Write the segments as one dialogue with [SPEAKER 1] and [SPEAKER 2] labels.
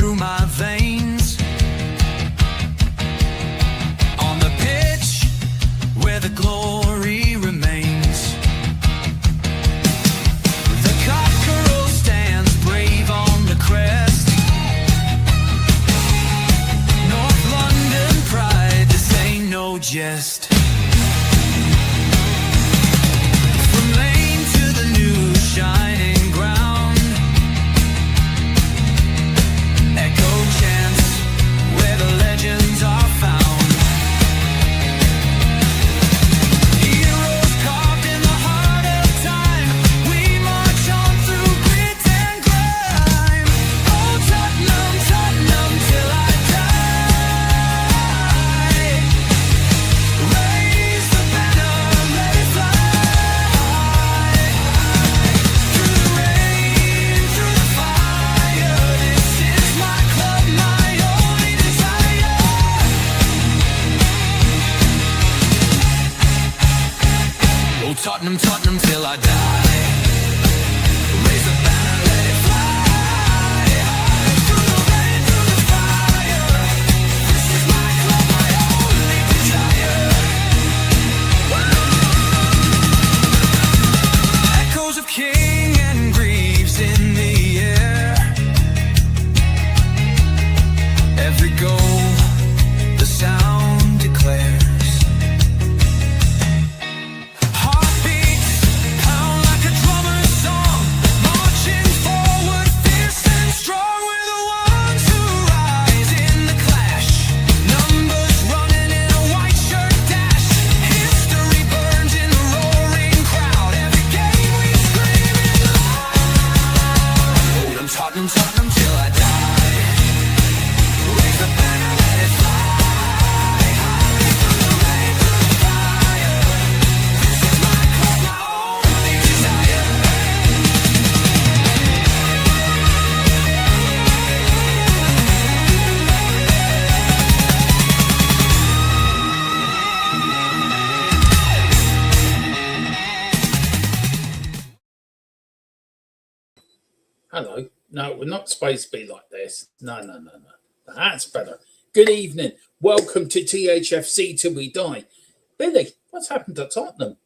[SPEAKER 1] through my veins. On the pitch where the glory remains, the cockerel stands brave on the crest. North London pride, this ain't no jest. From lane to the new shining ground, echo chants where the legends are found. Heroes carved in the heart of time, we march on through grit and grime. Oh Tottenham, Tottenham till I die. Raise the banner, let it fly. Through the rain, through the fire, this is my club, my only desire. Oh Tottenham, Tottenham till I die. Raise the banner, let it fly. Through the rain, through the fire, this is my club, my only desire. Echoes of King and Greaves in the air. Every goal, the sound declares. Heartbeats pound like a drummer's song, marching forward, fierce and strong. We're the ones who rise in the clash. Numbers running in a white shirt dash. History burns in the roaring crowd. Every game we scream it loud. Tottenham, Tottenham till I die. Raise the banner, let it fly. Through the rain, through the fire, this is my club, my only desire.
[SPEAKER 2] Hello. No, we're not supposed to be like this. No. That's better. Good evening. Welcome to THFC till we die. Billy, what's happened to Tottenham?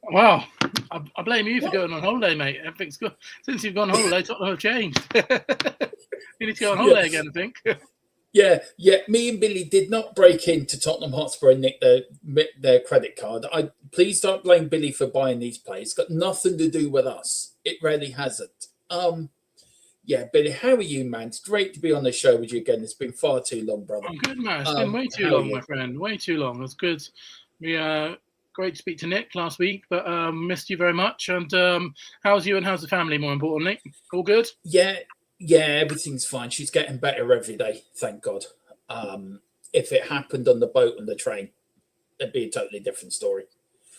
[SPEAKER 3] Well, I blame you for going on holiday, mate. Everything's good. Since you've gone on holiday, Tottenham have changed. You need to go on holiday again, I think.
[SPEAKER 2] Yeah. Me and Billy did not break into Tottenham Hotspur and nick their credit card. Please don't blame Billy for buying these players. It's got nothing to do with us. It really hasn't. Yeah, Billy, how are you, man? It's great to be on the show with you again. It's been far too long, brother.
[SPEAKER 3] I'm good, man. It's been way too long, my friend. Way too long. It's good. We great to speak to Nick last week, but missed you very much. And how's you and how's the family, more importantly? All good?
[SPEAKER 2] Yeah, everything's fine. She's getting better every day, thank God. If it happened on the boat and the train, it'd be a totally different story.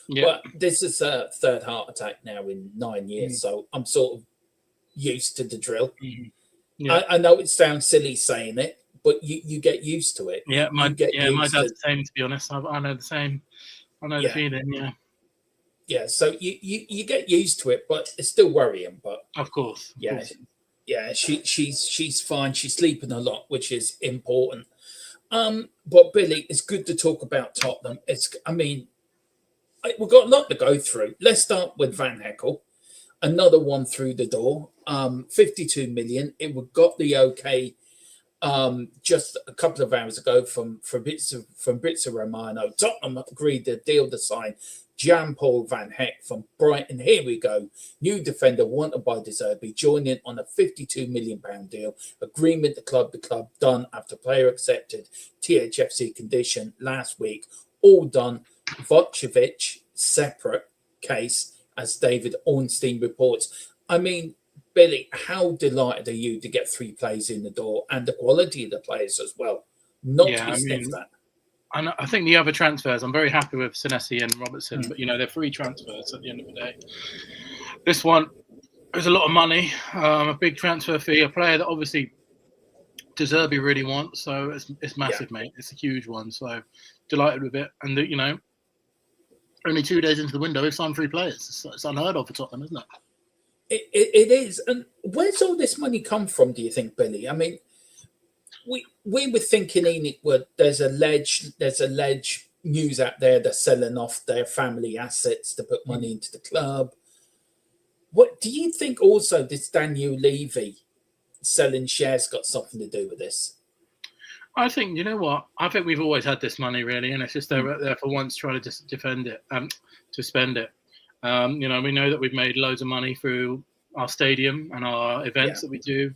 [SPEAKER 3] Yeah.
[SPEAKER 2] But this is a third heart attack now in 9 years, so I'm sort of used to the drill.
[SPEAKER 3] Yeah.
[SPEAKER 2] I know it sounds silly saying it, but you get used to it.
[SPEAKER 3] Yeah, my dad's the same, to be honest. I know the same. I know the feeling, yeah.
[SPEAKER 2] Yeah, so you get used to it, but it's still worrying. But
[SPEAKER 3] of course.
[SPEAKER 2] She's fine. She's sleeping a lot, which is important. But Billy, it's good to talk about Tottenham. We've got a lot to go through. Let's start with Van Hecke. Another one through the door. 52 million. It got the okay just a couple of hours ago from Fabrizio Romano. Tottenham agreed the deal to sign Jan Paul van Hecke from Brighton. Here we go. New defender wanted by De Zerbi, joining on a £52 million deal. Agreement the club done after player accepted THFC condition last week. All done. Vucevic, separate case, as David Ornstein reports. I mean, Billy, how delighted are you to get 3 players in the door and the quality of the players as well? Not to be sniffed at.
[SPEAKER 3] And I think the other transfers, I'm very happy with Senesi and Robertson, but they're free transfers at the end of the day. This one, there's a lot of money, a big transfer fee, a player that obviously De Zerbi really wants, so it's massive, mate. It's a huge one, so delighted with it. And only 2 days into the window, we've signed 3 players. It's unheard of for Tottenham, isn't it?
[SPEAKER 2] It is. And where's all this money come from, do you think, Billy? I mean, we were thinking Enoch would. There's alleged news out there they're selling off their family assets to put money into the club. What do you think? Also, this Daniel Levy selling shares got something to do with this?
[SPEAKER 3] I think, you know what? I think we've always had this money, really, and it's just they're there for once trying to just defend it, to spend it. You know, we know that we've made loads of money through our stadium and our events that we do.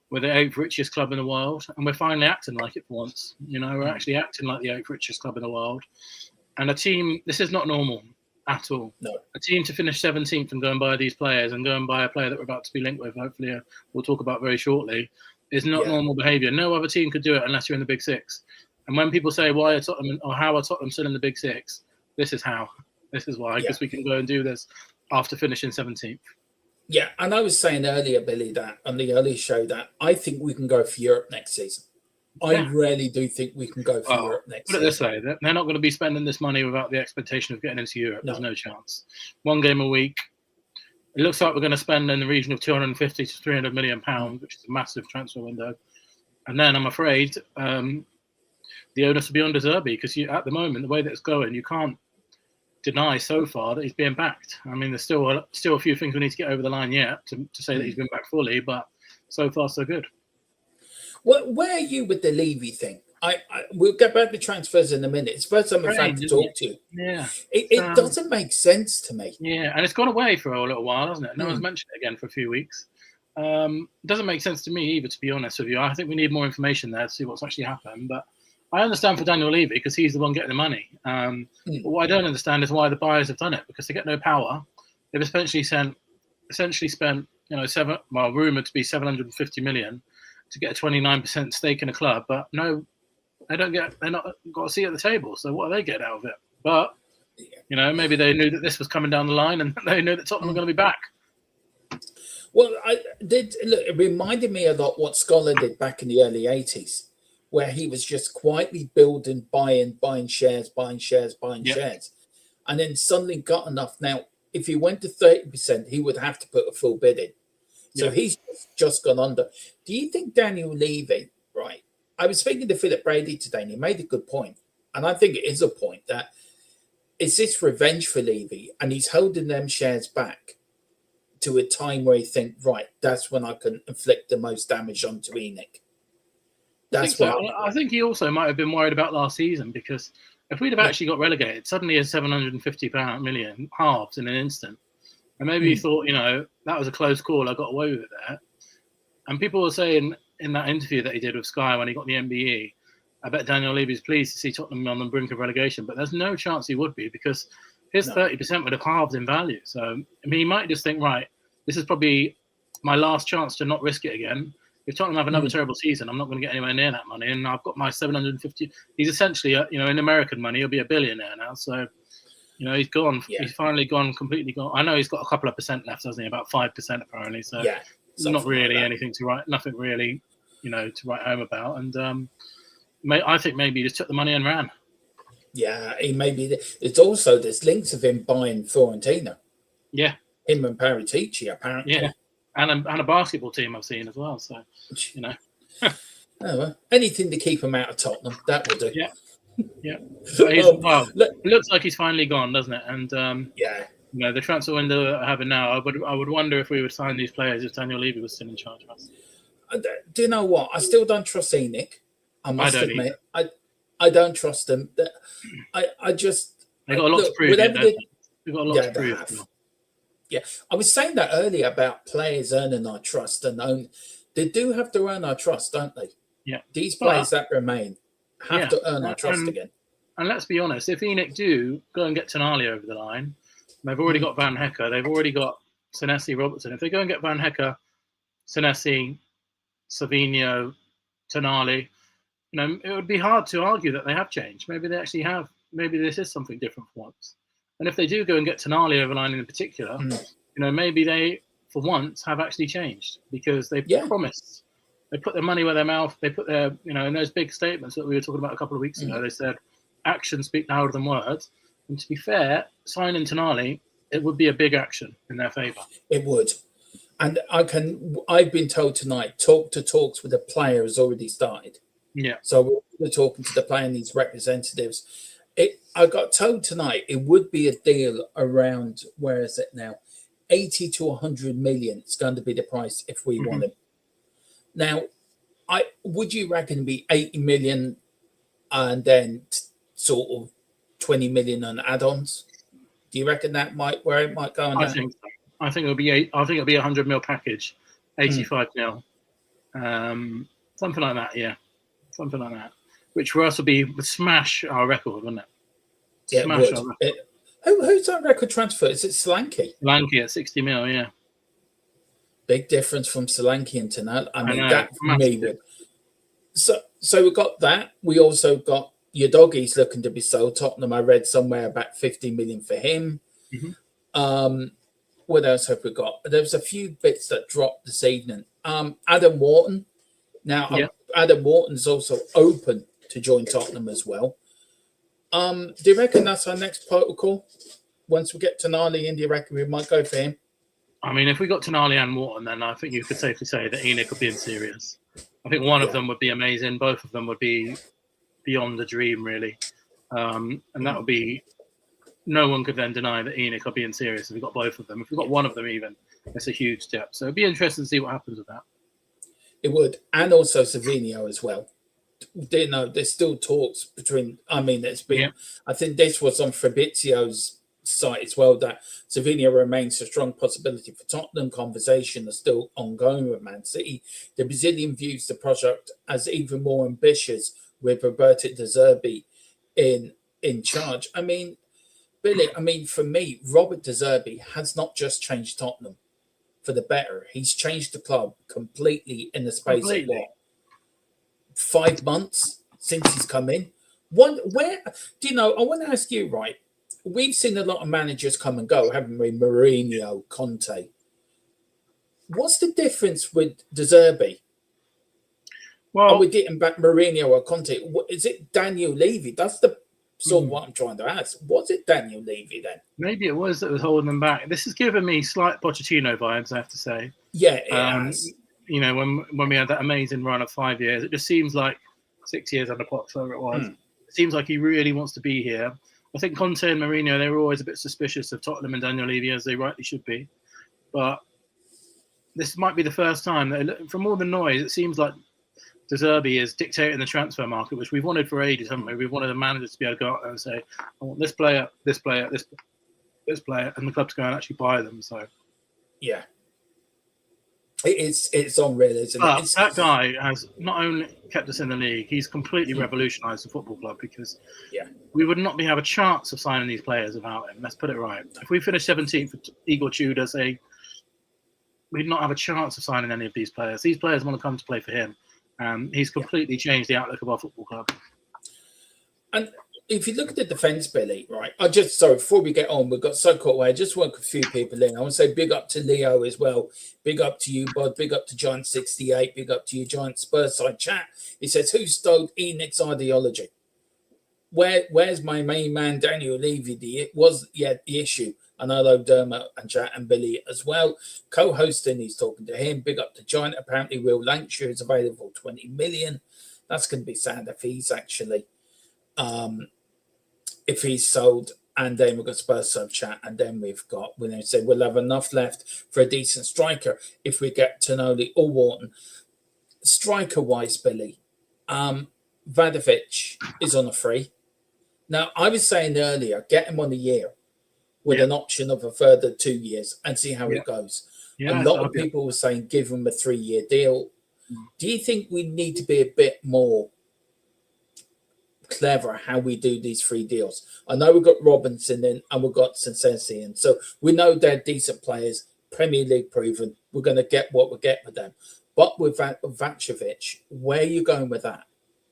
[SPEAKER 3] We're the 8th richest club in the world, and we're finally acting like it for once. You know, we're actually acting like the 8th richest club in the world. And a team, this is not normal at all.
[SPEAKER 2] No.
[SPEAKER 3] A team to finish 17th and go and buy these players and go and buy a player that we're about to be linked with, hopefully we'll talk about very shortly, is not normal behaviour. No other team could do it unless you're in the Big Six. And when people say, why are Tottenham or how are Tottenham still in the Big Six? This is how. This is why, because we can go and do this after finishing 17th.
[SPEAKER 2] Yeah, and I was saying earlier, Billy, that on the earlier show that I think we can go for Europe next season. I really do think we can go for Europe next season.
[SPEAKER 3] Put it this way, they're not going to be spending this money without the expectation of getting into Europe. There's no chance. One game a week. It looks like we're going to spend in the region of 250 to 300 million pounds, which is a massive transfer window. And then I'm afraid the onus will be on De Zerbi, because at the moment, the way that it's going, you can't deny so far that he's being backed. I mean, there's still a few things we need to get over the line yet to say that he's been backed fully, but so far so good.
[SPEAKER 2] Where are you with the Levy thing? We'll get back to transfers in a minute. It's the first time I've had to talk to you.
[SPEAKER 3] Yeah.
[SPEAKER 2] It doesn't make sense to me.
[SPEAKER 3] Yeah, and it's gone away for a little while, hasn't it? No one's mentioned it again for a few weeks. It doesn't make sense to me either, to be honest with you. I think we need more information there to see what's actually happened. But I understand for Daniel Levy, because he's the one getting the money. But what I don't understand is why the buyers have done it, because they get no power. They've essentially spent, rumored to be 750 million to get a 29% stake in a club, but no, they're not got a seat at the table. So what are they getting out of it? But maybe they knew that this was coming down the line, and they knew that Tottenham were going to be back.
[SPEAKER 2] Well, it reminded me a lot what Scholar did back in the early 80s, where he was just quietly building, buying shares, and then suddenly got enough. Now, if he went to 30%, he would have to put a full bid in. So he's just gone under. Do you think Daniel Levy, right? I was speaking to Philip Brady today, and he made a good point. And I think it is a point that is this revenge for Levy, and he's holding them shares back to a time where he think, right, that's when I can inflict the most damage onto Enoch.
[SPEAKER 3] I think he also might have been worried about last season, because if we'd have actually got relegated, suddenly a 750 million halved in an instant. And maybe he thought, that was a close call. I got away with it there. And people were saying in that interview that he did with Sky when he got the MBE, I bet Daniel Levy's pleased to see Tottenham on the brink of relegation. But there's no chance he would be, because his 30% would have halved in value. So, I mean, he might just think, right, this is probably my last chance to not risk it again. If Tottenham have another terrible season, I'm not going to get anywhere near that money. And I've got my 750. He's essentially, in American money, he'll be a billionaire now. So, he's gone. Yeah. He's finally gone, completely gone. I know he's got a couple of percent left, hasn't he? About 5% apparently. So it's not really like anything to write. Nothing really, to write home about. And I think maybe he just took the money and ran.
[SPEAKER 2] Yeah, he maybe. It's also there's links of him buying Fiorentina.
[SPEAKER 3] Yeah,
[SPEAKER 2] him and Paratici apparently.
[SPEAKER 3] Yeah, and a basketball team I've seen as well. So
[SPEAKER 2] Oh, well, anything to keep him out of Tottenham, that will do.
[SPEAKER 3] Yeah. Yeah, it looks like he's finally gone, doesn't it? And the transfer window that I have now, I would wonder if we would sign these players if Daniel Levy was still in charge of us.
[SPEAKER 2] Do you know what? I still don't trust Enoch. I must admit, I don't trust them. I just
[SPEAKER 3] they got a lot to prove. They've got a lot to prove.
[SPEAKER 2] Yeah, I was saying that earlier about players earning our trust, and they do have to earn our trust, don't they?
[SPEAKER 3] Yeah,
[SPEAKER 2] these players that remain have to earn our trust again.
[SPEAKER 3] And let's be honest, if Enoch do go and get Tonali over the line, they've already got Van Hecke, they've already got Senesi, Robertson. If they go and get Van Hecke, Senesi, Savinho, Tonali, it would be hard to argue that they have changed. Maybe they actually have. Maybe this is something different for once. And if they do go and get Tonali over the line in particular, maybe they, for once, have actually changed, because they promised. They put their money where their mouth. They put their, in those big statements that we were talking about a couple of weeks ago. They said, "Actions speak louder than words." And to be fair, signing Tonali, it would be a big action in their favour.
[SPEAKER 2] It would, and I've been told tonight, talks with the player has already started.
[SPEAKER 3] Yeah.
[SPEAKER 2] So we're talking to the player and his representatives. I got told tonight it would be a deal around, where is it now? 80 to 100 million. It's going to be the price if we want him. Now, would you reckon it'd be 80 million and then sort of 20 million on add-ons? Do you reckon that where it might go?
[SPEAKER 3] I think so. I think it'll be I think it'll be a 100 mil package, 85 mil, something like that. Yeah, something like that. Which for us would smash our record, wouldn't it?
[SPEAKER 2] Yeah,
[SPEAKER 3] smash
[SPEAKER 2] it would. Who's that record transfer? Is it Solanke?
[SPEAKER 3] Solanke at 60 mil. Yeah,
[SPEAKER 2] big difference from Solanke and Tonal. I mean,
[SPEAKER 3] know,
[SPEAKER 2] that for me
[SPEAKER 3] massive.
[SPEAKER 2] would. So we got that. We also got your doggies looking to be sold. Tottenham, I read somewhere about 50 million for him. What else have we got? There was a few bits that dropped this evening. Adam Wharton. Now, Adam Wharton's also open to join Tottenham as well. Do you reckon that's our next protocol? Once we get Tonali in, do you reckon we might go for him?
[SPEAKER 3] I mean, if we got Tonali and Wharton, then I think you could safely say that ENIC would be in serious. I think one of them would be amazing. Both of them would be beyond the dream, really. And that would be... No one could then deny that ENIC are being serious if we got both of them. If we got one of them even, it's a huge step. So it'd be interesting to see what happens with that.
[SPEAKER 2] It would. And also Savinio as well. There's still talks between... I mean, it's been... Yeah. I think this was on Fabrizio's site as well, that Savinio remains a strong possibility for Tottenham. Conversation is still ongoing with Man City. The Brazilian views the project as even more ambitious with Roberto De Zerbi in charge. I mean... Billy, for me, Robert De Zerbi has not just changed Tottenham for the better. He's changed the club completely in the space of 5 months since he's come in. I want to ask you, right? We've seen a lot of managers come and go, haven't we? Mourinho, Conte. What's the difference with De Zerbi? Well, are we getting back Mourinho or Conte? Is it Daniel Levy? That's the what I'm trying to ask. Was it Daniel Levy then?
[SPEAKER 3] Maybe it was that was holding them back. This has given me slight Pochettino vibes, I have to say.
[SPEAKER 2] Yeah, it has.
[SPEAKER 3] You know, when we had that amazing run of 5 years, it just seems like 6 years under Poch, whatever it was. It seems like he really wants to be here. I think Conte and Mourinho, they were always a bit suspicious of Tottenham and Daniel Levy, as they rightly should be. But this might be the first time that, from all the noise, it seems like De Zerbi is dictating the transfer market, which we've wanted for ages, haven't we? We've wanted a manager to be able to go out there and say, I want this player, this player, this player, and the club to go and actually buy them. So,
[SPEAKER 2] yeah. It's unreal, isn't it?
[SPEAKER 3] That guy has not only kept us in the league, he's completely revolutionised the football club, because we would not have a chance of signing these players without him. Let's put it right. If we finish 17th for Igor Tudor, say, we'd not have a chance of signing any of these players. These players want to come to play for him. He's completely changed the outlook of our football club. And
[SPEAKER 2] if you look at the defence, Billy, right? Before we get on, we've got so caught away. I just want a few people in. I want to say big up to Leo as well. Big up to you, Bud. Big up to Giant68. Big up to you, Giant Spurside chat. He says, who stole ENIC's ideology? Where's my main man, Daniel Levy? The issue. And hello, Dermot and Chat and Billy as well. Co-hosting, he's talking to him. Big up to Giant. Apparently, Will Lancashire is available 20 million. That's going to be sad if he's actually, if he's sold. And then we've got Spurs Sub Chat. And then we'll say we'll have enough left for a decent striker if we get Tonali or Wharton. Striker-wise, Billy, Vadovic is on a free. Now, I was saying earlier, get him on a year with an option of a further 2 years and see how it goes. A lot of people were saying give him a 3-year deal. Do you think we need to be a bit more clever how we do these 3 deals? I know we've got Robinson in and we've got Sensensi in. So we know they're decent players, Premier League proven. We're going to get what we get with them. But with Vacevic, where are you going with that?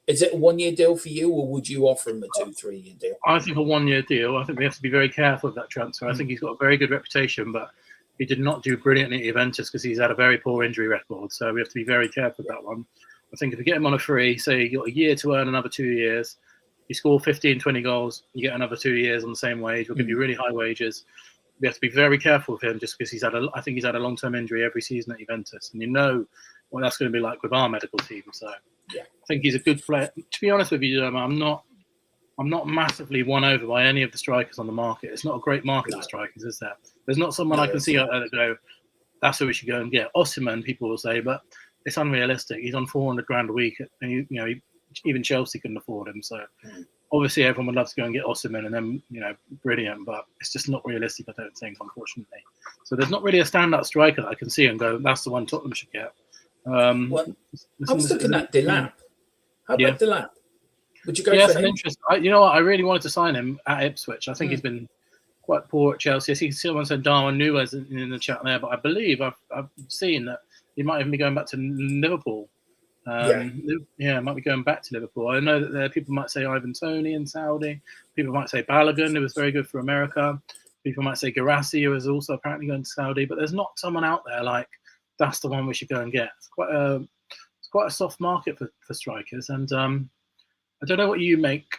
[SPEAKER 2] Is it a 1-year deal for you, or would you offer him a 2-3 year deal?
[SPEAKER 3] I think a 1-year deal. I think we have to be very careful of that transfer. I think he's got a very good reputation, but he did not do brilliantly at Juventus because he's had a very poor injury record. So we have to be very careful with that one. I think if we get him on a free, say you got a year to earn another 2 years, you score 15, 20 goals, you get another 2 years on the same wage. We'll give you really high wages. We have to be very careful with him just because I think he's had a long-term injury every season at Juventus. And you know what that's going to be like with our medical team. So
[SPEAKER 2] Yeah.
[SPEAKER 3] I think he's a good player. To be honest with you, I'm not massively won over by any of the strikers on the market. It's not a great market for strikers, is there? There's not someone I can see out there that go, that's who we should go and get. Osimhen, people will say, but it's unrealistic. He's on 400 grand a week, and even Chelsea couldn't afford him. So obviously everyone would love to go and get Osimhen, and then brilliant, but it's just not realistic, I don't think, unfortunately. So there's not really a standout striker that I can see and go, that's the one Tottenham should get.
[SPEAKER 2] Well, I was looking at Delap. How about Delap? Would you go for him?
[SPEAKER 3] You know what? I really wanted to sign him at Ipswich. I think he's been quite poor at Chelsea. I see someone said Darwin Nunez in the chat there, but I believe I've seen that he might even be going back to Liverpool. Might be going back to Liverpool. I know that there people might say Ivan Toney in Saudi. People might say Balogun, who was very good for America. People might say Garassi, who is also apparently going to Saudi. But there's not someone out there like that's the one we should go and get. It's quite a soft market for strikers, and I don't know what you make.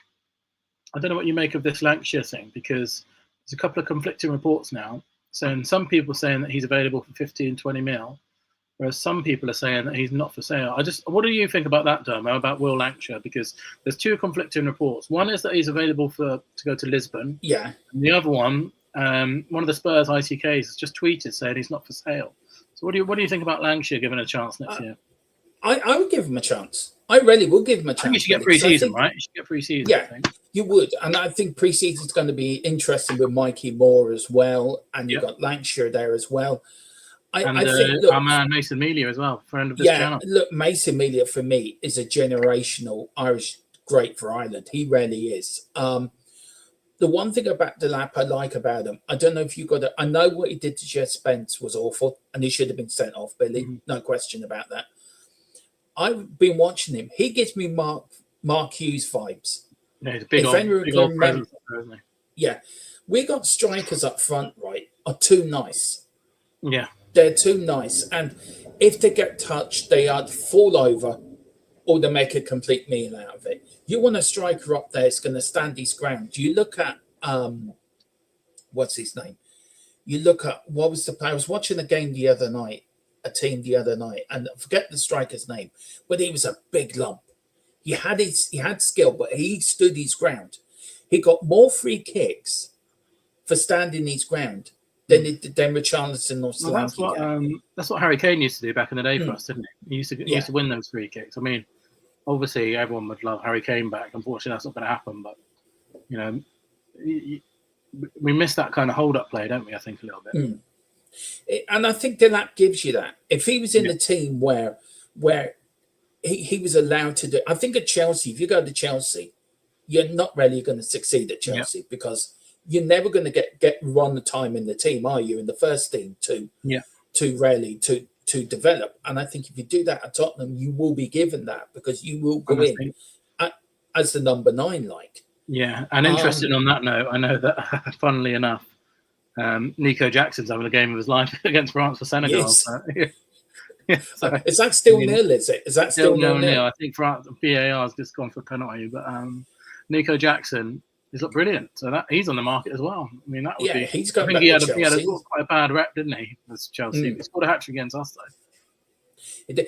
[SPEAKER 3] I don't know what you make of this Lancashire thing, because there's a couple of conflicting reports now saying some people saying that he's available for 15, 20 mil, whereas some people are saying that he's not for sale. What do you think about that, Dermo, about Will Lancashire? Because there's two conflicting reports. One is that he's available to go to Lisbon.
[SPEAKER 2] Yeah.
[SPEAKER 3] And the other one of the Spurs ITKs has just tweeted saying he's not for sale. So what do you think about Lancashire given a chance next year?
[SPEAKER 2] I would give him a chance. I really will give him a chance.
[SPEAKER 3] I think you should get pre-season, right? You should get pre-season.
[SPEAKER 2] Yeah, you would. And I think pre-season is going to be interesting with Mikey Moore as well. And you've got Lancashire there as well. I think, look,
[SPEAKER 3] our man Mason Melia as well, friend of this channel.
[SPEAKER 2] Look, Mason Melia for me is a generational Irish great for Ireland. He really is. The one thing about Delap I like about him, I don't know if you got it. I know what he did to Jess Spence was awful, and he should have been sent off, Billy. Mm-hmm. No question about that. I've been watching him. He gives me Mark Hughes vibes.
[SPEAKER 3] Yeah, he's a big old presence, isn't he?
[SPEAKER 2] Yeah. We got strikers up front, right, are too nice.
[SPEAKER 3] Yeah.
[SPEAKER 2] They're too nice. And if they get touched, they either fall over or they make a complete meal out of it. You want a striker up there that's going to stand his ground. You look at, what's his name? You look at, what was the player? I was watching a team the other night, and I forget the striker's name, but he was a big lump. He had skill, but he stood his ground. He got more free kicks for standing his ground than Richarlison or Solanke.
[SPEAKER 3] Well, that's what Harry Kane used to do back in the day for us, didn't he? He used to win those free kicks. I mean, obviously everyone would love Harry Kane back. Unfortunately, that's not going to happen. But we miss that kind of hold-up play, don't we? I think a little bit.
[SPEAKER 2] And I think Delap gives you that. If he was in a team where he was allowed to do, I think at Chelsea, if you go to Chelsea, you're not really going to succeed at Chelsea because you're never going to get run the time in the team, are you? In the first team to develop. And I think if you do that at Tottenham, you will be given that because you will go in as the number 9, like.
[SPEAKER 3] Yeah, and interesting on that note, I know that, funnily enough, Nico Jackson's having a game of his life against France for Senegal.
[SPEAKER 2] Yes.
[SPEAKER 3] So,
[SPEAKER 2] is that still nil, is it? Is that still nil?
[SPEAKER 3] I think France, VAR has just gone for a penalty, but Nico Jackson has looked brilliant. So that he's on the market as well. I mean, that would be.
[SPEAKER 2] He's got.
[SPEAKER 3] I think he had quite a bad rep, didn't he? As Chelsea, he scored a hat-trick against us though.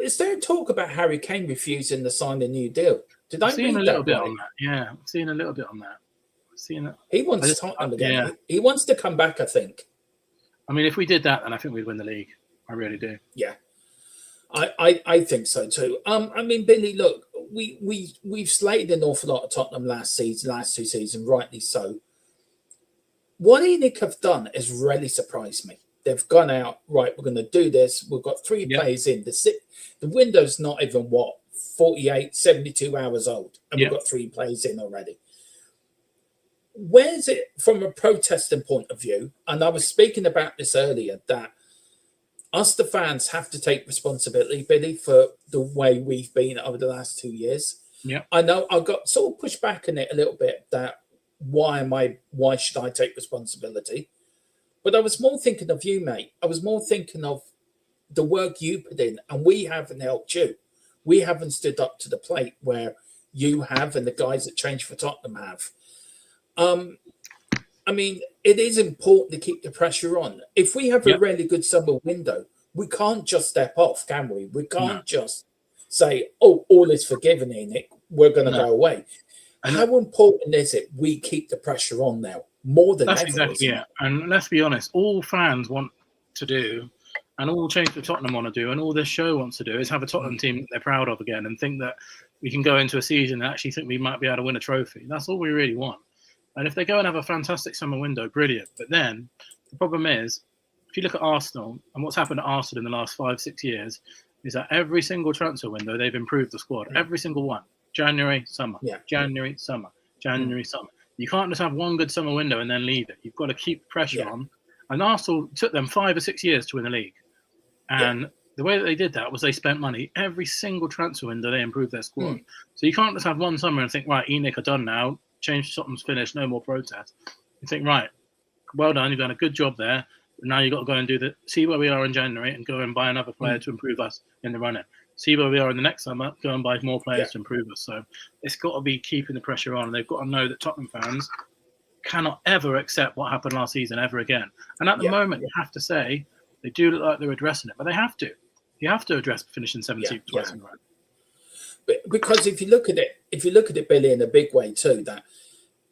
[SPEAKER 2] Is there talk about Harry Kane refusing to sign a new deal? Did I
[SPEAKER 3] seen a little bit on that? Yeah, I've seen a little bit on that. Seen it.
[SPEAKER 2] He wants Tottenham again. Yeah. He wants to come back, I think.
[SPEAKER 3] I mean, if we did that, then I think we'd win the league. I really do.
[SPEAKER 2] Yeah, I think so too. I mean, Billy, look, we've slated an awful lot of Tottenham last 2 seasons, rightly so. What Enoch have done has really surprised me. They've gone out, right, we're going to do this. We've got 3 players in. The window's not even, 48, 72 hours old. And we've got 3 players in already. Where's it from a protesting point of view? And I was speaking about this earlier, that us, the fans, have to take responsibility, Billy, for the way we've been over the last 2 years.
[SPEAKER 3] Yeah,
[SPEAKER 2] I know I got sort of pushed back in it a little bit, that why should I take responsibility? But I was more thinking of you, mate. I was more thinking of the work you put in, and we haven't helped you. We haven't stood up to the plate where you have and the guys that changed for Tottenham have. I mean, it is important to keep the pressure on. If we have a really good summer window, we can't just step off, can we? We can't just say, "Oh, all is forgiven, Enoch. We're going to
[SPEAKER 3] No.
[SPEAKER 2] go away."
[SPEAKER 3] And
[SPEAKER 2] How important is it we keep the pressure on now more than
[SPEAKER 3] that's
[SPEAKER 2] ever?
[SPEAKER 3] exactly
[SPEAKER 2] Isn't
[SPEAKER 3] it.
[SPEAKER 2] it?
[SPEAKER 3] And let's be honest, all fans want to do, and all Change for Tottenham want to do, and all this show wants to do is have a Tottenham team that they're proud of again, and think that we can go into a season and actually think we might be able to win a trophy. That's all we really want. And if they go and have a fantastic summer window, brilliant. But then the problem is, if you look at Arsenal and what's happened at Arsenal in the last 5-6 years, is that every single transfer window they've improved the squad. Every single one. January, summer. January, summer. January, summer. You can't just have one good summer window and then leave it. You've got to keep pressure on. And Arsenal took them 5 or 6 years to win the league. And the way that they did that was they spent money. Every single transfer window, they improved their squad. So you can't just have one summer and think, right, Enoch are done now. Change Tottenham's finished. No more protest. You think, right, well done. You've done a good job there. Now you've got to go and see where we are in January and go and buy another player to improve us in the run-in. See where we are in the next summer, go and buy more players to improve us. So it's got to be keeping the pressure on. They've got to know that Tottenham fans cannot ever accept what happened last season ever again. And at the moment, you have to say, they do look like they're addressing it, but they have to. You have to address finishing 17th twice in a row.
[SPEAKER 2] Because if you look at it, Billy, in a big way too, that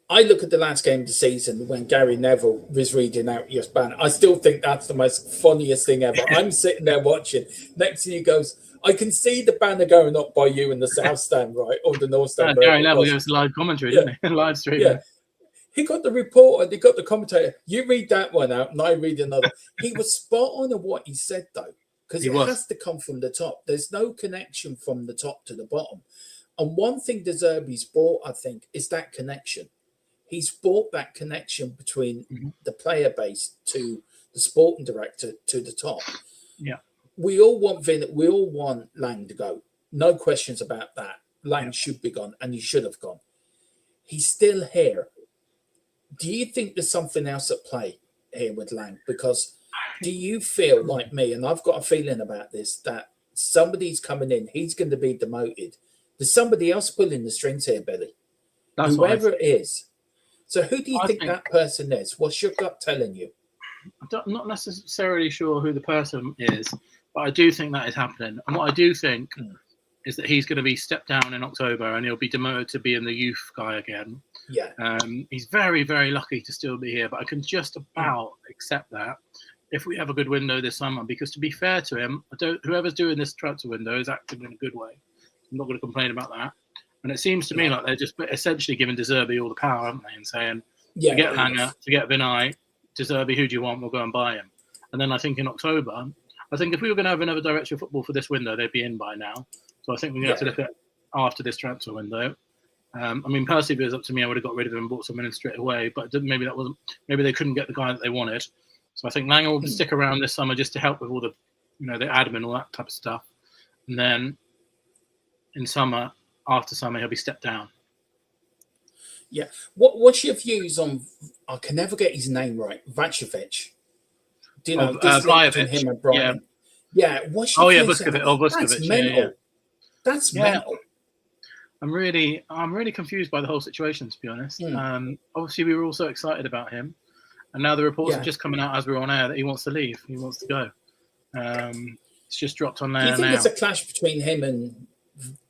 [SPEAKER 2] I look at the last game of the season when Gary Neville was reading out your banner. I still think that's the most funniest thing ever. I'm sitting there watching. Next thing he goes, I can see the banner going up by you in the South Stand, right? Or the North Stand.
[SPEAKER 3] Gary Neville gives live commentary, didn't he? Live stream.
[SPEAKER 2] Yeah. He got the reporter, he got the commentator. You read that one out and I read another. He was spot on of what he said, though, because it has to come from the top. There's no connection from the top to the bottom. And one thing De Zerbi's brought, I think, is that connection. He's brought that connection between the player base to the sporting director to the top.
[SPEAKER 3] Yeah.
[SPEAKER 2] We all want Lang to go. No questions about that. Lang should be gone, and he should have gone. He's still here. Do you think there's something else at play here with Lang? Because do you feel like me, and I've got a feeling about this, that somebody's coming in, he's going to be demoted. There's somebody else pulling the strings here, Billy.
[SPEAKER 3] That's
[SPEAKER 2] whoever it is. So who do you think that person is? What's your gut telling you?
[SPEAKER 3] I'm not necessarily sure who the person is, but I do think that is happening. And what I do think is that he's going to be stepped down in October and he'll be demoted to being the youth guy again.
[SPEAKER 2] Yeah.
[SPEAKER 3] He's very, very lucky to still be here, but I can just about accept that if we have a good window this summer, because to be fair to him, whoever's doing this transfer window is acting in a good way. I'm not going to complain about that. And it seems to me like they're just essentially giving De Zerbi all the power, haven't they? And saying, forget Langer, forget Vinay, De Zerbi, who do you want? We'll go and buy him. And then I think in October, if we were going to have another director of football for this window, they'd be in by now. So I think we're going to have to look at after this transfer window. Personally, if it was up to me, I would have got rid of him and bought someone in straight away. But maybe they couldn't get the guy that they wanted. So I think Langer will stick around this summer just to help with all the, the admin, all that type of stuff. And then in summer, after summer, he'll be stepped down.
[SPEAKER 2] Yeah. What's your views on? I can never get his name right. Vacevic. Do you know
[SPEAKER 3] Blajovic,
[SPEAKER 2] him and Brighton? Yeah. What's your views on that?
[SPEAKER 3] Vuskovic.
[SPEAKER 2] That's mental. That's mental.
[SPEAKER 3] I'm really confused by the whole situation, to be honest. Obviously, we were all so excited about him, and now the reports are just coming out as we're on air that he wants to leave. He wants to go. It's just dropped on there.
[SPEAKER 2] Do you think it's a clash between him and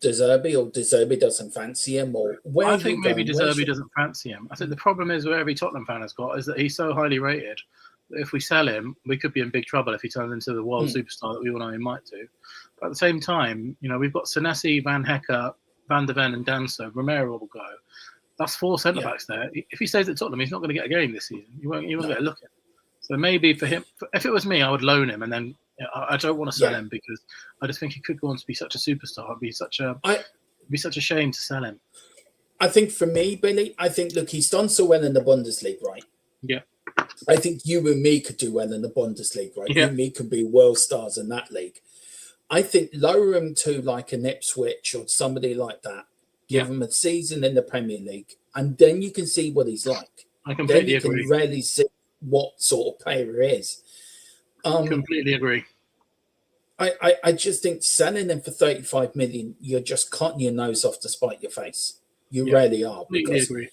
[SPEAKER 2] De Zerbi, or De Zerbi doesn't fancy him, or where?
[SPEAKER 3] I think maybe De Zerbi doesn't fancy him. I think the problem is, what every Tottenham fan has got, is that he's so highly rated that if we sell him, we could be in big trouble if he turns into the world superstar that we all know he might do. But at the same time, we've got Senesi, Van Hecke, Van de Ven, and Danso. Romero will go. That's 4 centre backs there. If he stays at Tottenham, he's not going to get a game this season. You won't get a look at him. So maybe for him, if it was me, I would loan him, and then I don't want to sell him because I just think he could go on to be such a superstar. It'd be such a shame to sell him.
[SPEAKER 2] I think for me, Billy, look, he's done so well in the Bundesliga, right?
[SPEAKER 3] Yeah.
[SPEAKER 2] I think you and me could do well in the Bundesliga, right?
[SPEAKER 3] Yeah.
[SPEAKER 2] You and me could be world stars in that league. I think lower him to like an Ipswich or somebody like that. Give him a season in the Premier League, and then you can see what he's like.
[SPEAKER 3] I completely agree.
[SPEAKER 2] Then you can really see what sort of player he is.
[SPEAKER 3] Completely agree.
[SPEAKER 2] I just think selling him for 35 million, you're just cutting your nose off to spite your face. You really are.
[SPEAKER 3] Completely agree.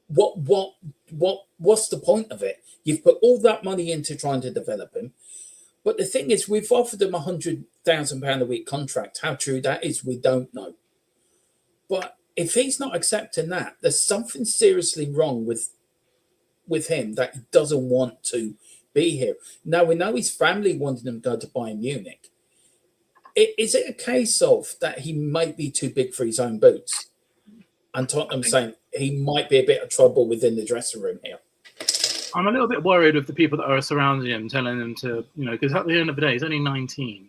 [SPEAKER 2] What's the point of it? You've put all that money into trying to develop him. But the thing is, we've offered him £100,000 a week contract. How true that is, we don't know. But if he's not accepting that, there's something seriously wrong with him that he doesn't want to be here. Now, we know his family wanted him to go to Bayern Munich. Is it a case of that he might be too big for his own boots? And Tottenham saying he might be a bit of trouble within the dressing room here.
[SPEAKER 3] I'm a little bit worried of the people that are surrounding him, telling him to, because at the end of the day, he's only 19.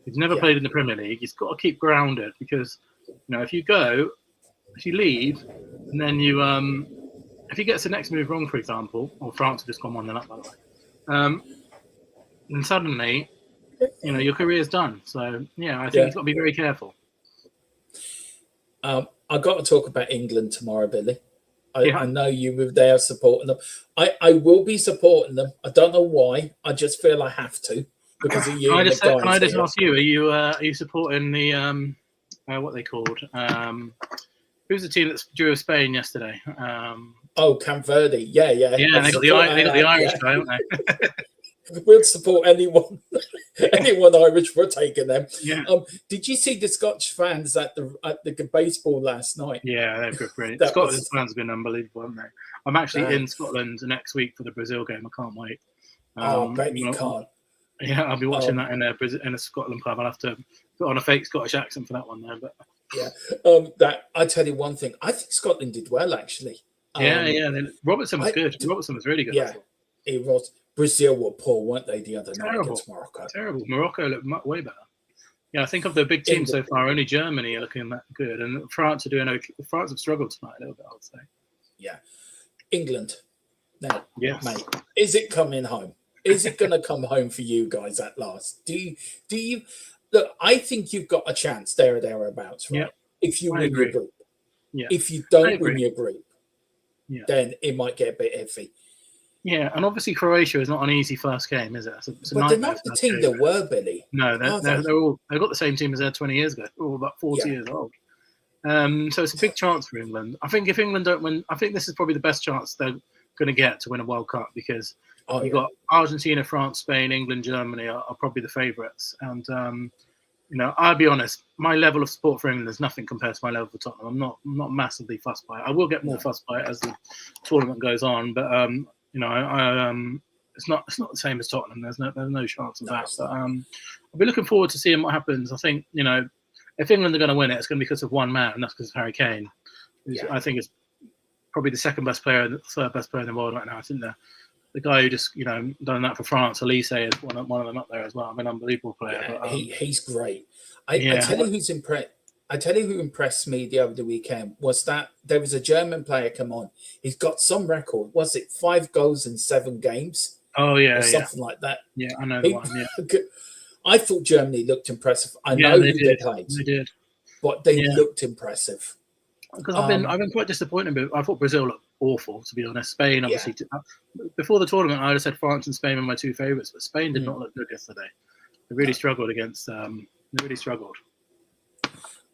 [SPEAKER 3] He's never played in the Premier League. He's got to keep grounded because, if you leave, and then if he gets the next move wrong, for example, or France have just gone 1-0 up, by the way, then suddenly, your career's done. So, I think he's got to be very careful.
[SPEAKER 2] I've got to talk about England tomorrow, Billy. I know you were there supporting them. I will be supporting them. I don't know why. I just feel I have to because of you.
[SPEAKER 3] Can I just ask you? Are you supporting the what they called? Who's the team that drew with Spain yesterday?
[SPEAKER 2] Camp Verde. Yeah.
[SPEAKER 3] Yeah, they got the Irish guy, haven't they?
[SPEAKER 2] We'll support anyone Irish. We're taking them.
[SPEAKER 3] Yeah.
[SPEAKER 2] Did you see the Scotch fans at the baseball last night?
[SPEAKER 3] Yeah, they've been brilliant. Scotland's fans have been unbelievable, haven't they? I'm actually in Scotland next week for the Brazil game. I can't wait.
[SPEAKER 2] I bet you can't.
[SPEAKER 3] Yeah, I'll be watching that in a Scotland pub. I'll have to put on a fake Scottish accent for that one there. But
[SPEAKER 2] that I tell you one thing. I think Scotland did well actually.
[SPEAKER 3] Robertson was good. Robertson was really good.
[SPEAKER 2] Yeah, he was. Brazil were poor, weren't they, the other night against Morocco?
[SPEAKER 3] Terrible. Morocco looked way better. Yeah, I think of the big teams so far, only Germany are looking that good, and France are doing okay. France have struggled tonight a little bit, I would say.
[SPEAKER 2] Yeah, England. Now,
[SPEAKER 3] yes,
[SPEAKER 2] mate, is it coming home? Is it going to come home for you guys at last? Do you look? I think you've got a chance there or thereabouts, right?
[SPEAKER 3] Yeah,
[SPEAKER 2] if you win your group.
[SPEAKER 3] Yeah.
[SPEAKER 2] If you don't win your group, then it might get a bit iffy.
[SPEAKER 3] Yeah, and obviously Croatia is not an easy first game, is it?
[SPEAKER 2] But they're not the team they were, Billy.
[SPEAKER 3] No, they've got the same team as they had 20 years ago. They're all about 40 years old. So it's a big chance for England. I think if England don't win, I think this is probably the best chance they're going to get to win a World Cup because you've got Argentina, France, Spain, England, Germany are probably the favourites. And, I'll be honest, my level of support for England is nothing compared to my level for Tottenham. I'm not massively fussed by it. I will get more fussed by it as the tournament goes on, but it's not the same as Tottenham. There's no chance of that. But I'll be looking forward to seeing what happens. I think if England are going to win it, it's going to be because of one man, and that's because of Harry Kane. I think it's probably the second best player, the third best player in the world right now. I think the guy who just done that for France, Elise, is one of them up there as well. I'm an unbelievable player.
[SPEAKER 2] Yeah,
[SPEAKER 3] but,
[SPEAKER 2] he's great. I tell you who's impressed. I tell you who impressed me the other weekend was that there was a German player come on. He's got some record. Was it 5 goals in 7 games?
[SPEAKER 3] Oh, yeah.
[SPEAKER 2] Or something like that.
[SPEAKER 3] Yeah, I know the one. Yeah.
[SPEAKER 2] I thought Germany looked impressive. I know who they played.
[SPEAKER 3] They did.
[SPEAKER 2] But they looked impressive.
[SPEAKER 3] Because I've been quite disappointed. But I thought Brazil looked awful, to be honest. Spain, obviously. Before the tournament, I would have said France and Spain were my 2 favourites. But Spain did not look good yesterday. They really struggled against... they really struggled.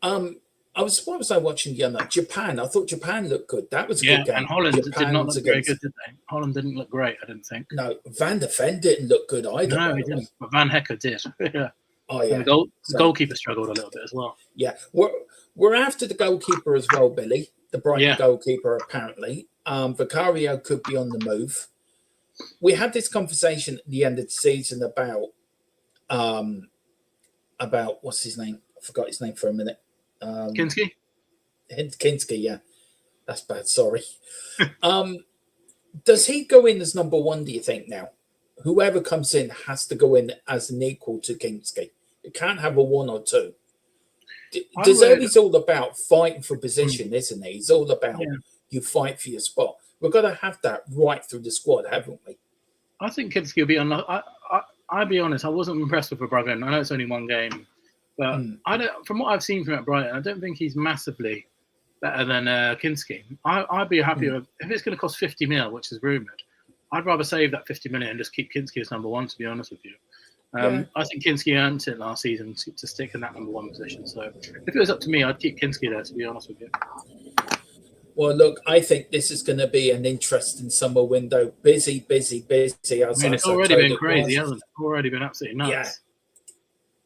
[SPEAKER 2] What was I watching the other night? Japan. I thought Japan looked good. That was a good game.
[SPEAKER 3] And Holland did not look very good, did they? Holland didn't look great, I didn't think.
[SPEAKER 2] No, Van der Ven didn't look good either.
[SPEAKER 3] No, he didn't. But Van Hecke did. Yeah.
[SPEAKER 2] Oh, yeah.
[SPEAKER 3] And the goalkeeper struggled a little bit as well.
[SPEAKER 2] Yeah. We're after the goalkeeper as well, Billy. The Brighton goalkeeper, apparently. Vicario could be on the move. We had this conversation at the end of the season about what's his name? I forgot his name for a minute.
[SPEAKER 3] Kinski?
[SPEAKER 2] Kinski, yeah. That's bad, sorry. Does he go in as number 1, do you think, now? Whoever comes in has to go in as an equal to Kinski. You can't have a 1 or 2. De Zerbi's all about fighting for position, isn't he? He's all about you fight for your spot. We've got to have that right through the squad, haven't we?
[SPEAKER 3] I think Kinski will be on. I'll be honest, I wasn't impressed with Brighton. I know it's only 1 game. But from what I've seen from at Brighton, I don't think he's massively better than Kinski. I'd be happier if it's going to cost 50 mil, which is rumoured. I'd rather save that 50 million and just keep Kinski as number 1, to be honest with you. I think Kinski earned it last season to stick in that number 1 position. So if it was up to me, I'd keep Kinski there, to be honest with you.
[SPEAKER 2] Well, look, I think this is going to be an interesting summer window. Busy, busy, busy.
[SPEAKER 3] I
[SPEAKER 2] As
[SPEAKER 3] mean,
[SPEAKER 2] I
[SPEAKER 3] it's
[SPEAKER 2] so
[SPEAKER 3] already
[SPEAKER 2] told
[SPEAKER 3] been
[SPEAKER 2] it
[SPEAKER 3] crazy,
[SPEAKER 2] was.
[SPEAKER 3] hasn't it? Already been absolutely
[SPEAKER 2] Yeah.
[SPEAKER 3] nuts.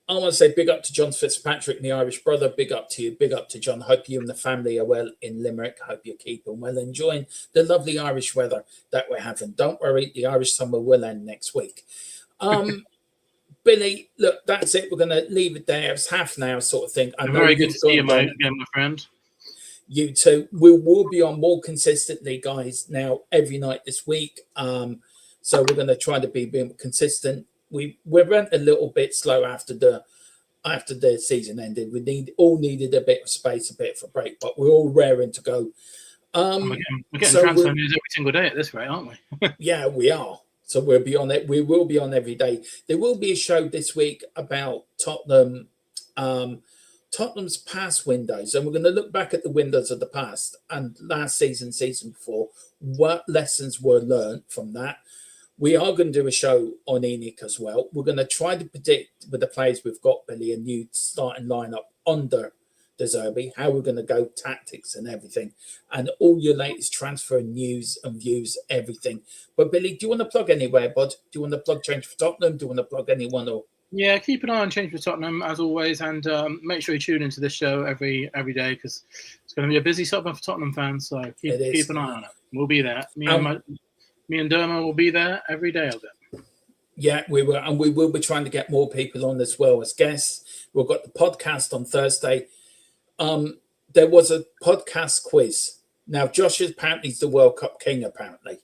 [SPEAKER 2] I want to say big up to John Fitzpatrick, the Irish brother. Big up to you. Big up to John. Hope you and the family are well in Limerick. Hope you're keeping well, enjoying the lovely Irish weather that we're having. Don't worry, the Irish summer will end next week. Billy, look, that's it. We're going to leave it there. It's half an hour sort of thing. I know
[SPEAKER 3] Very good to
[SPEAKER 2] you've
[SPEAKER 3] see you,
[SPEAKER 2] gone
[SPEAKER 3] mate,
[SPEAKER 2] long.
[SPEAKER 3] again, my friend.
[SPEAKER 2] You too. We will be on more consistently, guys, now every night this week. So we're going to try to be consistent. We went a little bit slow after the season ended. We needed a bit of space, a bit of a break, but we're all raring to go.
[SPEAKER 3] We're getting
[SPEAKER 2] so
[SPEAKER 3] transfer news every single day at this rate, aren't we?
[SPEAKER 2] Yeah, we are. So we'll be on it. We will be on every day. There will be a show this week about Tottenham, Tottenham's past windows, and we're going to look back at the windows of the past and last season, season before, what lessons were learned from that. We are going to do a show on ENIC as well. We're going to try to predict with the players we've got, Billy, a new starting lineup under De Zerbi, how we're going to go, tactics and everything, and all your latest transfer news and views, everything. But Billy, do you want to plug anywhere, bud? Do you want to plug Change for Tottenham? Do you want to plug anyone? Or
[SPEAKER 3] Yeah, keep an eye on Change for Tottenham as always, and make sure you tune into this show every day because it's going to be a busy summer for Tottenham fans. So keep an eye on it. We'll be there. Me and Dermo will be there every day of it.
[SPEAKER 2] Yeah, we will, and we will be trying to get more people on as well as guests. We've got the podcast on Thursday. There was a podcast quiz. Now, Josh is apparently the World Cup king. Apparently,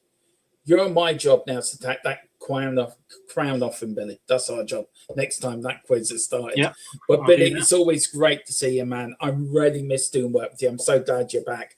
[SPEAKER 2] you're on my job now to take that crown off him, Billy. That's our job. Next time that quiz is started.
[SPEAKER 3] Yeah,
[SPEAKER 2] but Billy, it's always great to see you, man. I really miss doing work with you. I'm so glad you're back.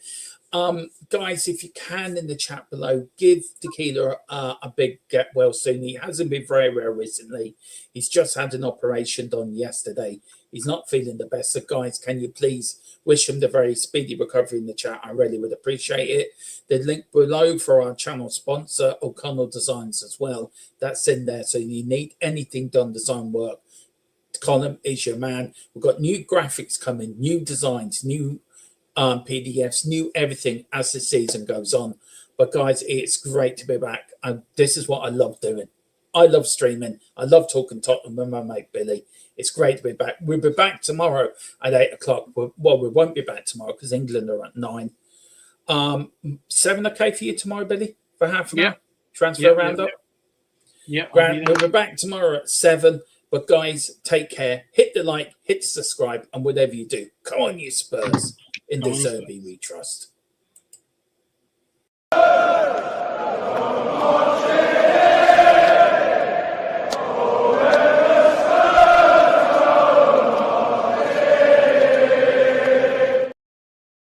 [SPEAKER 2] Guys, if you can in the chat below, give Tequila a big get well soon. He hasn't been very well recently. He's just had an operation done yesterday. He's not feeling the best. So guys, can you please wish him the very speedy recovery in the chat? I really would appreciate it. The link below for our channel sponsor, O'Connell Designs as well. That's in there. So you need anything done, design work, Colin is your man. We've got new graphics coming, new designs, new PDFs, new everything as the season goes on. But guys, it's great to be back, and this is what I love doing. I love streaming. I love talking Tottenham with my mate Billy. It's great to be back. We'll be back tomorrow at 8 o'clock. Well, we won't be back tomorrow because England are at 9. 7 okay for you tomorrow, Billy, for half an hour transfer roundup?
[SPEAKER 3] Yeah,
[SPEAKER 2] we'll be back tomorrow at 7. But guys, take care. Hit the like, hit the subscribe, and whatever you do, come on, you Spurs. In De Zerbi we trust.